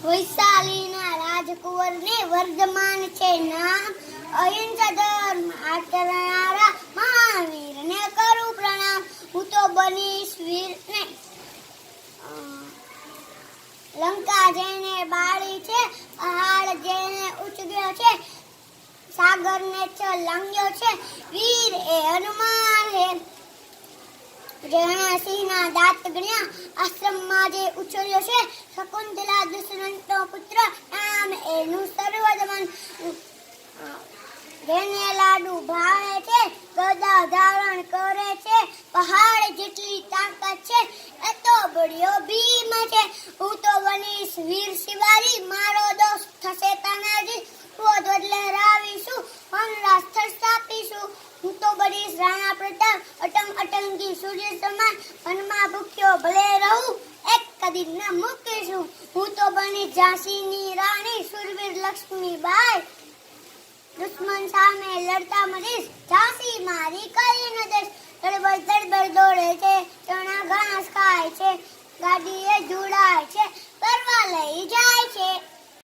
વૈશાલીના રાજકુંવરને વર્ધમાન છે નામ, અહિંસા ધર્મ આચરનારા મહાવીરને કરું પ્રણામ. હું તો બનીશ વીર નહીં. લંકા જેને બાળી છે, પહાડ જેને ઉચગ્યો છે, સાગરને છલાંગ્યો છે, વીર એ હનુમાન હે. જેણે સિંહના દાંત ગણ્યા, આશ્રમમાં જે ઉછળ્યો છે, શકુંતલા દુષ્યંતનો પુત્ર, નામ એનું સર્વદમન. જેને લાડુ ભાવે છે, ગદા ધારણ કરે છે, પહાડ જેટલી તાકાત છે, એ તો બળ્યો ભીમ છે. હું તો બનીશ વીર શિવારી, મારો દોસ્ત થશે તાનાજી, ક્રોધ બદલે રાવીશું, વનરાજ સ્થાપીશું. હું તો બનીશ રાણા પ્રતાપ, અટંગ અટંગી સૂર્ય સમાન, વનમાં ભૂખ્યો ભલે રહું, એક કદી ન મૂકીશું. હું તો બનીશ ઝાંસીની રાણી, સુરવીર લક્ષ્મીબાઈ, દુશ્મન સામે લડતા મરીશ, ઝાંસી મારી કઈ ન દેશ. તડબડ તડબડ દોડે છે